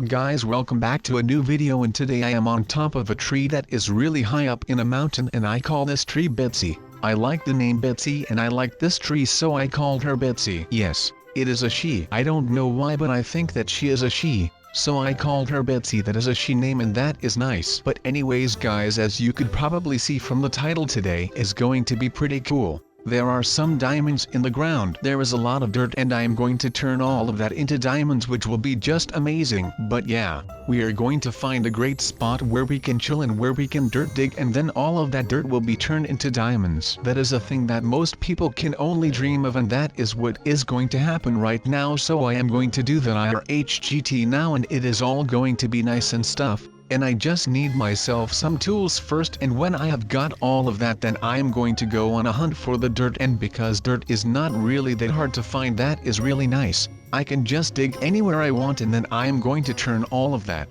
guys, welcome back to a new video, and today I am on top of a tree that is really high up in a mountain, and I call this tree Bitsy. I like the name Bitsy and I like this tree, so I called her Bitsy. Yes, it is a she. I don't know why, but I think that she is a she, so I called her Bitsy. That is a she name and that is nice. But anyways guys, as you could probably see from the title, today is going to be pretty cool. There are some diamonds in the ground. There is a lot of dirt and I am going to turn all of that into diamonds, which will be just amazing. But yeah, we are going to find a great spot where we can chill and where we can dirt dig, and then all of that dirt will be turned into diamonds. That is a thing that most people can only dream of, and that is what is going to happen right now. So I am going to do that IRHGT now, and it is all going to be nice and stuff. And I just need myself some tools first, and when I have got all of that, then I am going to go on a hunt for the dirt. And because dirt is not really that hard to find, that is really nice. I can just dig anywhere I want, and then I am going to turn all of that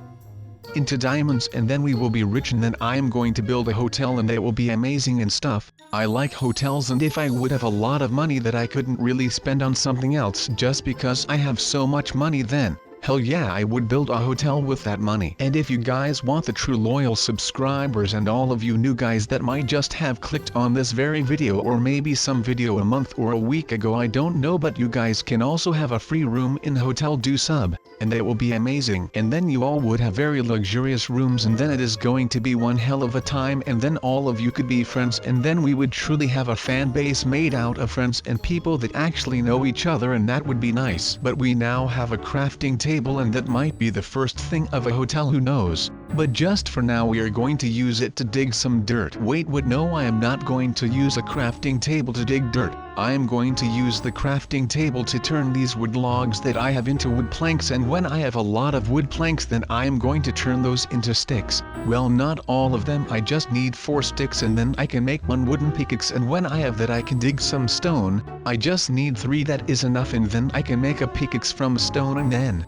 into diamonds, and then we will be rich, and then I am going to build a hotel and it will be amazing and stuff. I like hotels, and if I would have a lot of money that I couldn't really spend on something else just because I have so much money, then hell yeah, I would build a hotel with that money. And if you guys want the true loyal subscribers and all of you new guys that might just have clicked on this very video, or maybe some video a month or a week ago, I don't know, but you guys can also have a free room in the hotel. Do sub, and it will be amazing. And then you all would have very luxurious rooms, and then it is going to be one hell of a time, and then all of you could be friends, and then we would truly have a fan base made out of friends and people that actually know each other, and that would be nice. But we now have a crafting table, and that might be the first thing of a hotel, who knows. But just for now we are going to use it to dig some dirt. Wait, what? No, I am not going to use a crafting table to dig dirt. I am going to use the crafting table to turn these wood logs that I have into wood planks, and when I have a lot of wood planks, then I am going to turn those into sticks. Well, not all of them, I just need 4 sticks, and then I can make 1 wooden pickaxe, and when I have that I can dig some stone. I just need 3, that is enough, and then I can make a pickaxe from stone, and then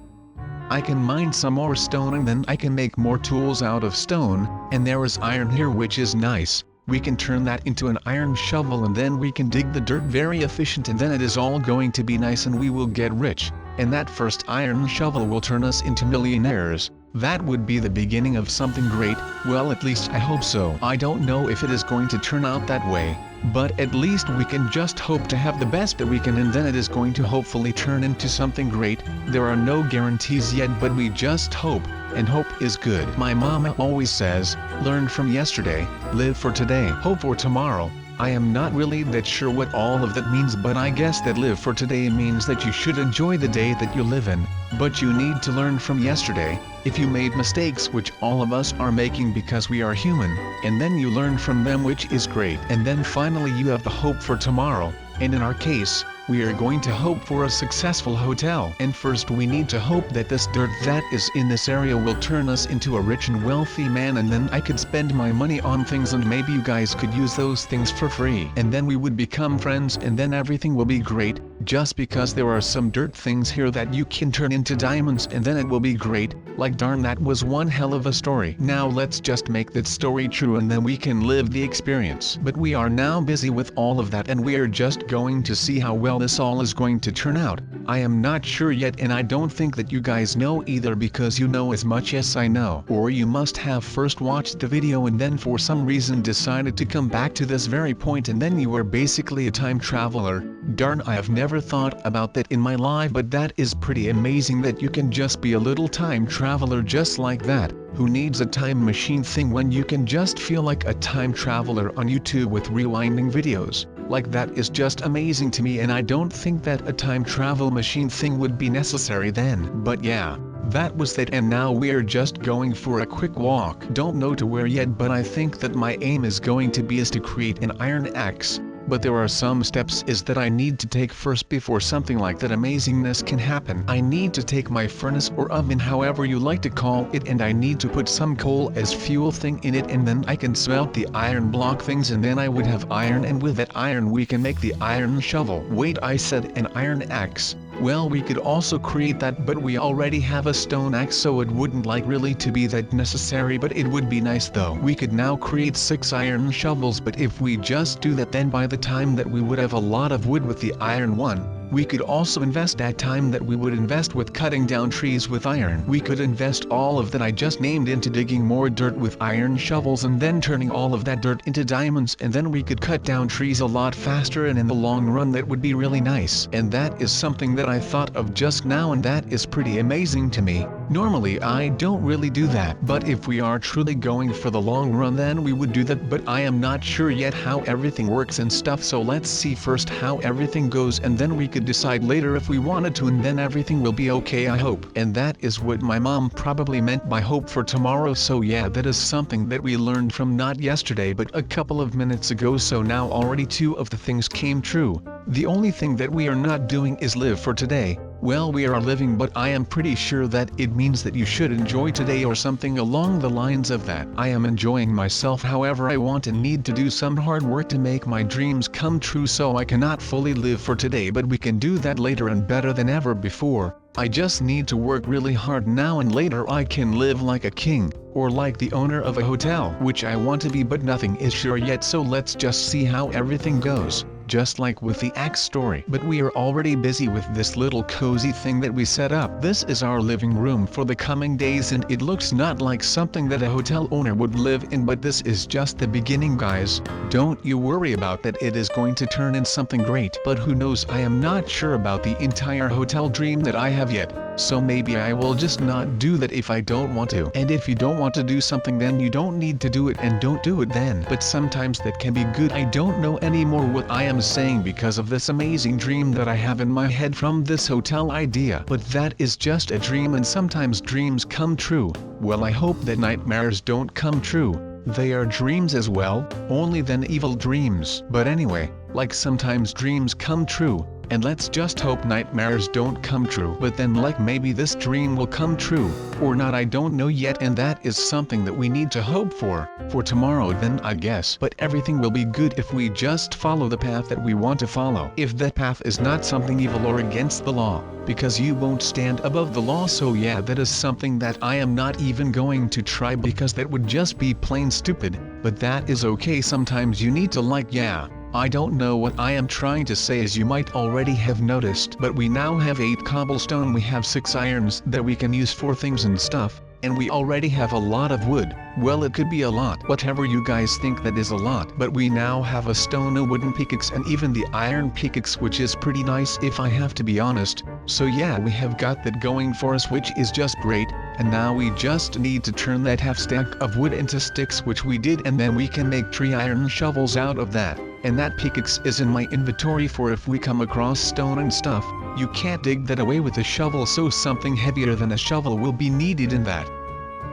I can mine some more stone, and then I can make more tools out of stone. And there is iron here, which is nice. We can turn that into an iron shovel, and then we can dig the dirt very efficient, and then it is all going to be nice and we will get rich. And that first iron shovel will turn us into millionaires. That would be the beginning of something great. Well, at least I hope so. I don't know if it is going to turn out that way, but at least we can just hope to have the best that we can, and then it is going to hopefully turn into something great. There are no guarantees yet, but we just hope, and hope is good. My mama always says, learn from yesterday, live for today, hope for tomorrow. I am not really that sure what all of that means, but I guess that live for today means that you should enjoy the day that you live in, but you need to learn from yesterday. If you made mistakes, which all of us are making because we are human, and then you learn from them, which is great, and then finally you have the hope for tomorrow. And in our case, we are going to hope for a successful hotel. And first we need to hope that this dirt that is in this area will turn us into a rich and wealthy man, and then I could spend my money on things, and maybe you guys could use those things for free. And then we would become friends, and then everything will be great, just because there are some dirt things here that you can turn into diamonds, and then it will be great. Like darn, that was one hell of a story. Now let's just make that story true, and then we can live the experience. But we are now busy with all of that, and we are just going to see how well this all is going to turn out. I am not sure yet, and I don't think that you guys know either, because you know as much as I know. Or you must have first watched the video and then for some reason decided to come back to this very point, and then you were basically a time traveler. Darn, I have never thought about that in my life, but that is pretty amazing that you can just be a little time traveler just like that. Who needs a time machine thing when you can just feel like a time traveler on YouTube with rewinding videos? Like, that is just amazing to me, and I don't think that a time travel machine thing would be necessary then. But yeah, that was that, and now we're just going for a quick walk. Don't know to where yet, but I think that my aim is going to be to create an iron axe. But there are some steps that I need to take first before something like that amazingness can happen. I need to take my furnace or oven, however you like to call it, and I need to put some coal as fuel thing in it, and then I can smelt the iron block things, and then I would have iron, and with that iron we can make the iron shovel. Wait, I said an iron axe. Well, we could also create that, but we already have a stone axe, so it wouldn't like really to be that necessary, but it would be nice though. We could now create 6 iron shovels, but if we just do that, then by the time that we would have a lot of wood with the iron one, We could also invest that time that we would invest with cutting down trees with iron. We could invest all of that I just named into digging more dirt with iron shovels and then turning all of that dirt into diamonds, and then we could cut down trees a lot faster, and in the long run that would be really nice. And that is something that I thought of just now, and that is pretty amazing to me. Normally I don't really do that, but if we are truly going for the long run then we would do that, but I am not sure yet how everything works and stuff, so let's see first how everything goes and then we could decide later if we wanted to, and then everything will be okay, I hope. And that is what my mom probably meant by hope for tomorrow. So yeah, that is something that we learned from not yesterday but a couple of minutes ago, so now already 2 of the things came true. The only thing that we are not doing is live for today. Well, we are living, but I am pretty sure that it means that you should enjoy today or something along the lines of that. I am enjoying myself, however I want and need to do some hard work to make my dreams come true, so I cannot fully live for today, but we can do that later and better than ever before. I just need to work really hard now, and later I can live like a king, or like the owner of a hotel, which I want to be, but nothing is sure yet, so let's just see how everything goes. Just like with the axe story. But we are already busy with this little cozy thing that we set up. This is our living room for the coming days, and it looks not like something that a hotel owner would live in, but this is just the beginning, guys. Don't you worry about that, it is going to turn in something great. But who knows, I am not sure about the entire hotel dream that I have yet. So maybe I will just not do that if I don't want to. And if you don't want to do something, then you don't need to do it, and don't do it then. But sometimes that can be good. I don't know anymore what I am saying because of this amazing dream that I have in my head from this hotel idea. But that is just a dream, and sometimes dreams come true. Well, I hope that nightmares don't come true. They are dreams as well, only then evil dreams. But anyway, like sometimes dreams come true. And let's just hope nightmares don't come true. But then like maybe this dream will come true, or not, I don't know yet, and that is something that we need to hope for tomorrow then, I guess. But everything will be good if we just follow the path that we want to follow. If that path is not something evil or against the law, because you won't stand above the law, so yeah, that is something that I am not even going to try because that would just be plain stupid. But that is okay, sometimes you need to I don't know what I am trying to say, as you might already have noticed, but we now have 8 cobblestone, we have 6 irons that we can use for things and stuff, and we already have a lot of wood. Well, it could be a lot, whatever you guys think that is a lot, but we now have a stone, a wooden pickaxe, and even the iron pickaxe, which is pretty nice if I have to be honest. So yeah, we have got that going for us, which is just great, and now we just need to turn that half stack of wood into sticks, which we did, and then we can make 3 iron shovels out of that. And that pickaxe is in my inventory for if we come across stone and stuff. You can't dig that away with a shovel, so something heavier than a shovel will be needed in that.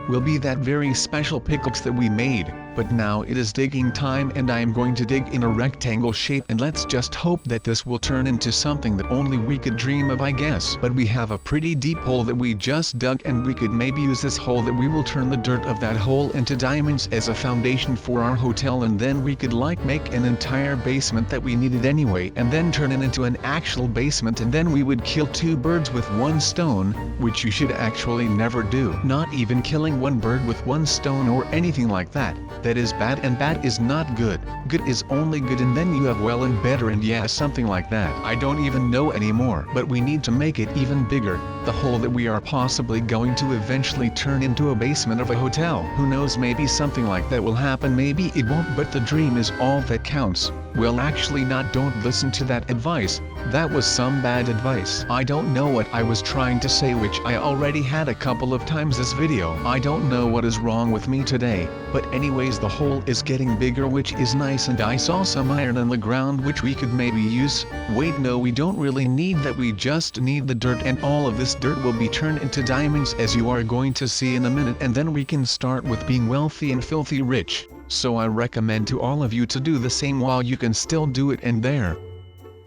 Will be that very special pickaxe that we made. But now it is digging time, and I am going to dig in a rectangle shape, and let's just hope that this will turn into something that only we could dream of, I guess. But we have a pretty deep hole that we just dug, and we could maybe use this hole that we will turn the dirt of that hole into diamonds as a foundation for our hotel, and then we could make an entire basement that we needed anyway, and then turn it into an actual basement, and then we would kill 2 birds with 1 stone, which you should actually never do. Not even killing 1 bird with 1 stone or anything like that. That is bad, and bad is not good. Good is only good, and then you have well and better, and yeah, something like that. I don't even know anymore. But we need to make it even bigger. The hole that we are possibly going to eventually turn into a basement of a hotel. Who knows, maybe something like that will happen, maybe it won't, but the dream is all that counts. Well, actually not, don't listen to that advice. That was some bad advice. I don't know what I was trying to say, which I already had a couple of times this video. I don't know what is wrong with me today. But anyways, the hole is getting bigger, which is nice, and I saw some iron on the ground which we could maybe use. Wait, no, we don't really need that, we just need the dirt, and all of this dirt will be turned into diamonds, as you are going to see in a minute, and then we can start with being wealthy and filthy rich. So I recommend to all of you to do the same while you can still do it, and there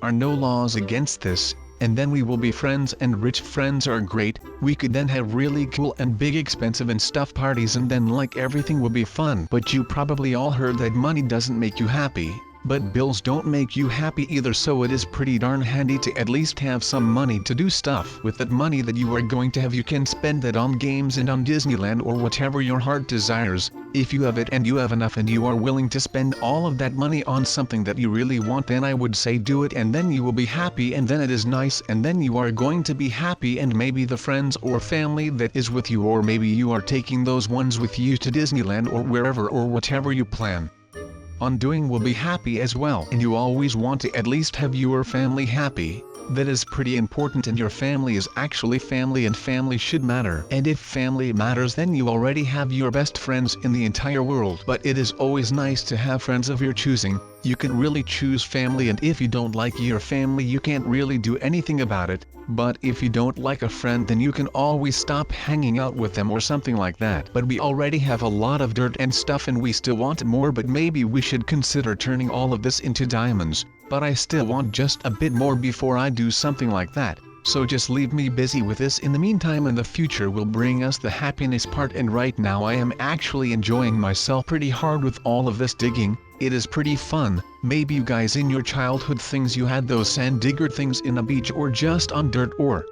are no laws against this, and then we will be friends, and rich friends are great. We could then have really cool and big expensive and stuff parties, and then everything will be fun. But you probably all heard that money doesn't make you happy, But bills don't make you happy either, so it is pretty darn handy to at least have some money to do stuff with. That money that you are going to have, you can spend that on games and on Disneyland or whatever your heart desires. If you have it and you have enough and you are willing to spend all of that money on something that you really want, then I would say do it, and then you will be happy, and then it is nice, and then you are going to be happy, and maybe the friends or family that is with you, or maybe you are taking those ones with you to Disneyland or wherever or whatever you plan on doing, will be happy as well. And you always want to at least have your family happy. That is pretty important, and your family is actually family, and family should matter. And if family matters, then you already have your best friends in the entire world. But it is always nice to have friends of your choosing. You can really choose family, and if you don't like your family, you can't really do anything about it. But if you don't like a friend, then you can always stop hanging out with them or something like that. But we already have a lot of dirt and stuff, and we still want more, but maybe we should consider turning all of this into diamonds. But I still want just a bit more before I do something like that. So just leave me busy with this in the meantime, and the future will bring us the happiness part. And right now I am actually enjoying myself pretty hard with all of this digging. It is pretty fun. Maybe you guys in your childhood things, you had those sand digger things in a beach or just on dirt or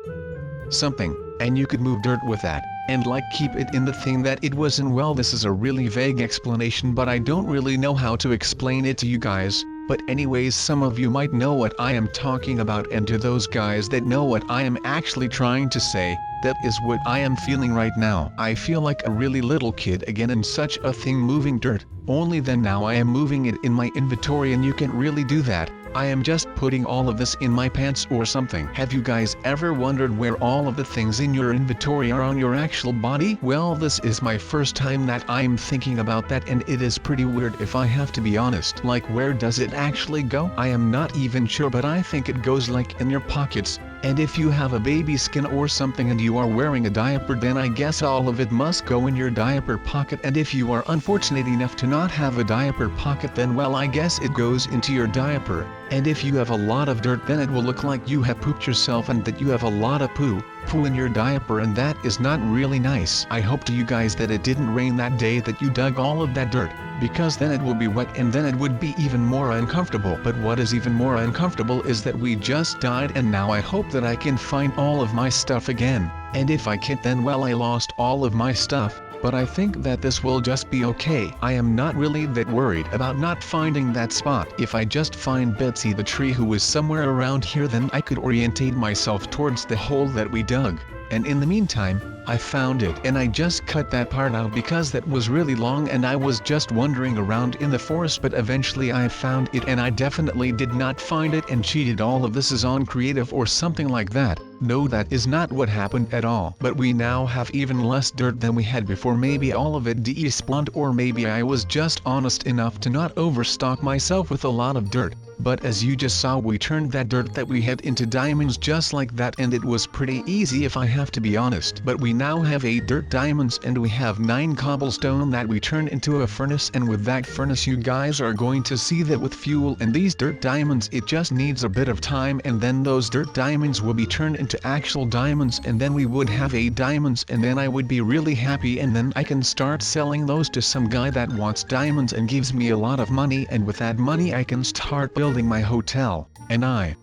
something, and you could move dirt with that and like keep it in the thing that it was in. Well, this is a really vague explanation, but I don't really know how to explain it to you guys. But anyways, some of you might know what I am talking about, and to those guys that know what I am actually trying to say, that is what I am feeling right now. I feel like a really little kid again in such a thing, moving dirt, only then now I am moving it in my inventory, and you can't really do that. I am just putting all of this in my pants or something. Have you guys ever wondered where all of the things in your inventory are on your actual body? Well, this is my first time that I'm thinking about that, and it is pretty weird if I have to be honest. Like, where does it actually go? I am not even sure, but I think it goes like in your pockets. And if you have a baby skin or something and you are wearing a diaper, then I guess all of it must go in your diaper pocket. And if you are unfortunate enough to not have a diaper pocket, then well, I guess it goes into your diaper. And if you have a lot of dirt, then it will look like you have pooped yourself and that you have a lot of poo in your diaper, and that is not really nice. I hope to you guys that it didn't rain that day that you dug all of that dirt, because then it will be wet and then it would be even more uncomfortable. But what is even more uncomfortable is that we just died, and now I hope that I can find all of my stuff again. And if I can't, then well, I lost all of my stuff. But I think that this will just be okay. I am not really that worried about not finding that spot. If I just find Betsy the tree, who is somewhere around here, then I could orientate myself towards the hole that we dug. And in the meantime, I found it, and I just cut that part out because that was really long and I was just wandering around in the forest, but eventually I found it, and I definitely did not find it and cheated. All of this is on creative or something like that. No, that is not what happened at all. But we now have even less dirt than we had before. Maybe all of it despawned, or maybe I was just honest enough to not overstock myself with a lot of dirt. But as you just saw, we turned that dirt that we had into diamonds just like that, and it was pretty easy if I have to be honest. But we now have 8 dirt diamonds, and we have 9 cobblestone that we turned into a furnace, and with that furnace you guys are going to see that with fuel and these dirt diamonds, it just needs a bit of time, and then those dirt diamonds will be turned into actual diamonds, and then we would have 8 diamonds, and then I would be really happy, and then I can start selling those to some guy that wants diamonds and gives me a lot of money, and with that money I can start building my hotel, and I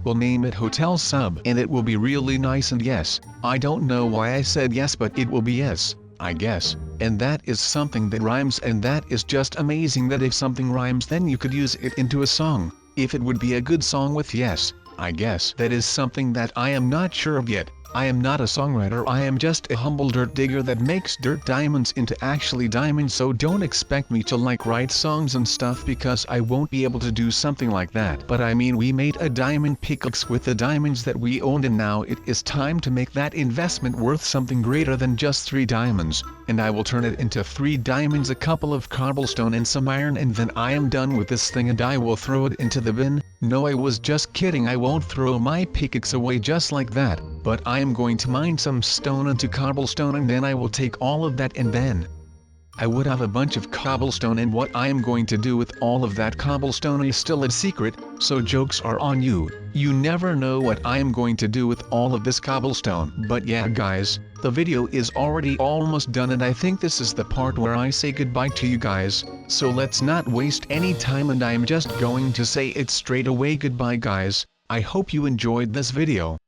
will name it Hotel Sub, and it will be really nice. And yes, I don't know why I said yes, but it will be yes, I guess. And that is something that rhymes, and that is just amazing that if something rhymes, then you could use it into a song. If it would be a good song with yes, I guess. That is something that I am not sure of yet. I am not a songwriter, I am just a humble dirt digger that makes dirt diamonds into actually diamonds, so don't expect me to like write songs and stuff, because I won't be able to do something like that. But I mean, we made a diamond pickaxe with the diamonds that we owned, and now it is time to make that investment worth something greater than just 3 diamonds, and I will turn it into 3 diamonds, a couple of cobblestone and some iron, and then I am done with this thing and I will throw it into the bin. No, I was just kidding, I won't throw my pickaxe away just like that, but I am going to mine some stone into cobblestone, and then I will take all of that, and then I would have a bunch of cobblestone, and what I am going to do with all of that cobblestone is still a secret, so jokes are on you. You never know what I am going to do with all of this cobblestone. But yeah guys, the video is already almost done and I think this is the part where I say goodbye to you guys, so let's not waste any time and I'm just going to say it straight away. Goodbye guys, I hope you enjoyed this video.